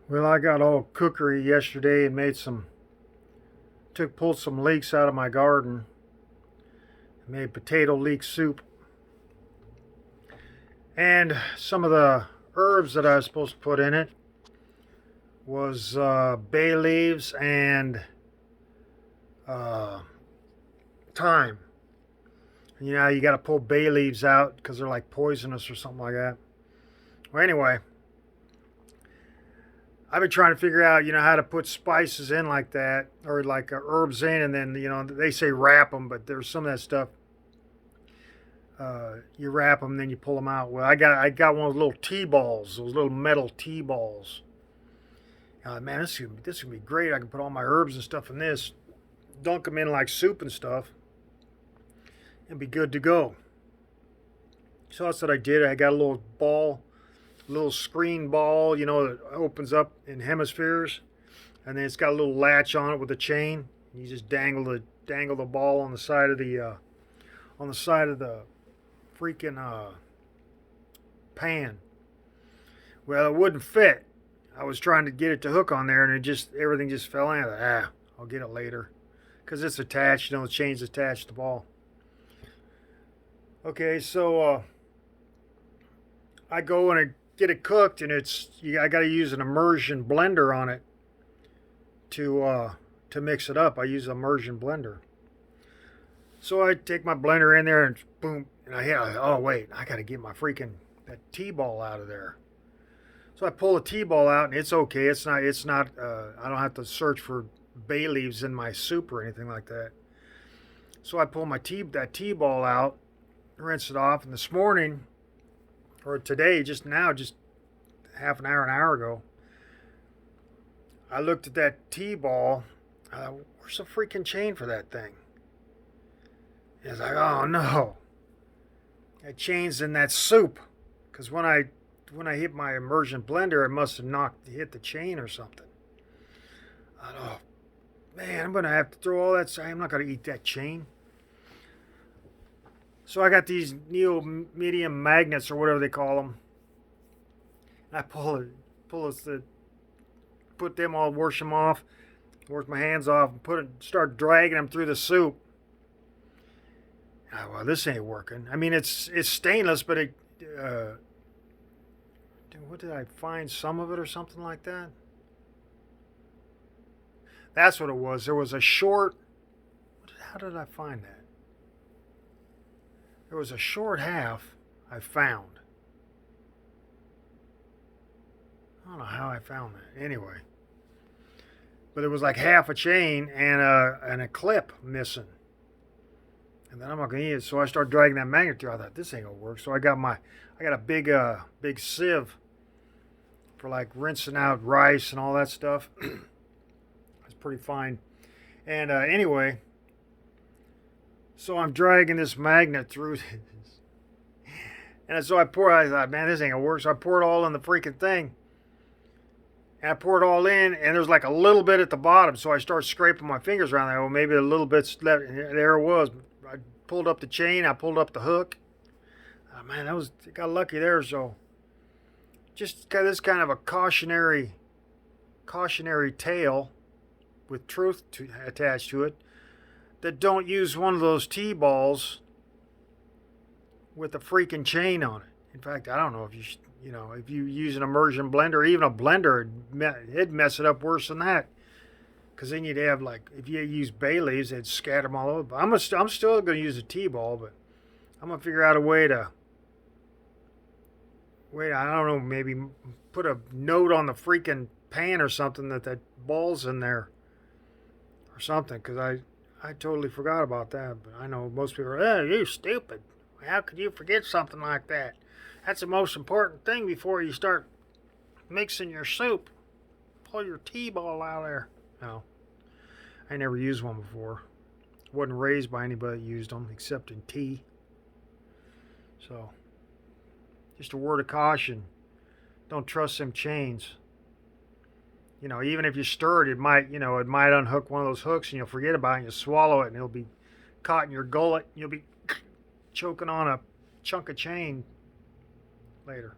Well, I got all cookery yesterday and pulled some leeks out of my garden. Made potato leek soup. And some of the herbs that I was supposed to put in it was bay leaves and uh, thyme. You know, you got to pull bay leaves out because they're like poisonous or something like that. Well, anyway, I've been trying to figure out, how to put spices in like that, or like herbs in, and then, they say wrap them, but there's some of that stuff. You wrap them, then you pull them out. Well, I got one of those little teaballs, those little metal teaballs. Man, this would be great. I can put all my herbs and stuff in this, dunk them in like soup and stuff, and be good to go. So that's what I did. I got a little ball, a little screen ball, that opens up in hemispheres, and then it's got a little latch on it with a chain. You just dangle the ball on the side of the freaking pan. Well, it wouldn't fit. I was trying to get it to hook on there, and everything just fell in. I'll get it later, because it's attached. The chain's attached to the ball. Okay, so I go and I get it cooked, and I got to use an immersion blender on it to mix it up. I use an immersion blender. So I take my blender in there and boom, and oh wait, I got to get my that teaball out of there. So I pull the teaball out, and it's okay. It's not. I don't have to search for bay leaves in my soup or anything like that. So I pull that teaball out, rinse it off, and this morning, or today, just half an hour ago, I looked at that teaball. Where's the freaking chain for that thing? It's like, oh no, that chain's in that soup. Because when I hit my immersion blender, it must have hit the chain or something. I thought, oh man, I'm gonna have to throw all that. I'm not gonna eat that chain. So I got these neo-medium magnets or whatever they call them. And I put them all, wash them off, wash my hands off, and start dragging them through the soup. Well, this ain't working. I mean, it's stainless, but what did I find? Some of it or something like that? That's what it was. There was a short. How did I find that? There was a short half I found. I don't know how I found that. Anyway. But it was like half a chain and a clip missing. And then I'm not gonna eat it, so I started dragging that magnet through. I thought this ain't gonna work. So I got a big sieve for like rinsing out rice and all that stuff. It's pretty fine. And anyway, so I'm dragging this magnet through this. And so I thought, man, this ain't gonna work. So I pour it all in the freaking thing. And I pour it all in, and there's like a little bit at the bottom. So I start scraping my fingers around there. Well, maybe a little bit's left. There it was. I pulled up the chain. I pulled up the hook. Oh, man, got lucky there. So just got this kind of a cautionary tale with truth attached to it, that don't use one of those T-balls with a freaking chain on it. In fact, I don't know if if you use an immersion blender, or even a blender, it'd mess it up worse than that. Because then you'd have, like, if you use bay leaves, they'd scatter them all over. But I'm still going to use a T-ball, but I'm going to figure out a way to, I don't know, maybe put a note on the freaking pan or something that ball's in there or something. Because I totally forgot about that. But I know most people are, oh, you stupid. How could you forget something like that? That's the most important thing before you start mixing your soup. Pull your T-ball out of there. No, I never used one before. Wasn't raised by anybody that used them except in tea. So, just a word of caution. Don't trust them chains. Even if you stir it, it might unhook one of those hooks, and you'll forget about it, and you'll swallow it, and it'll be caught in your gullet. You'll be choking on a chunk of chain later.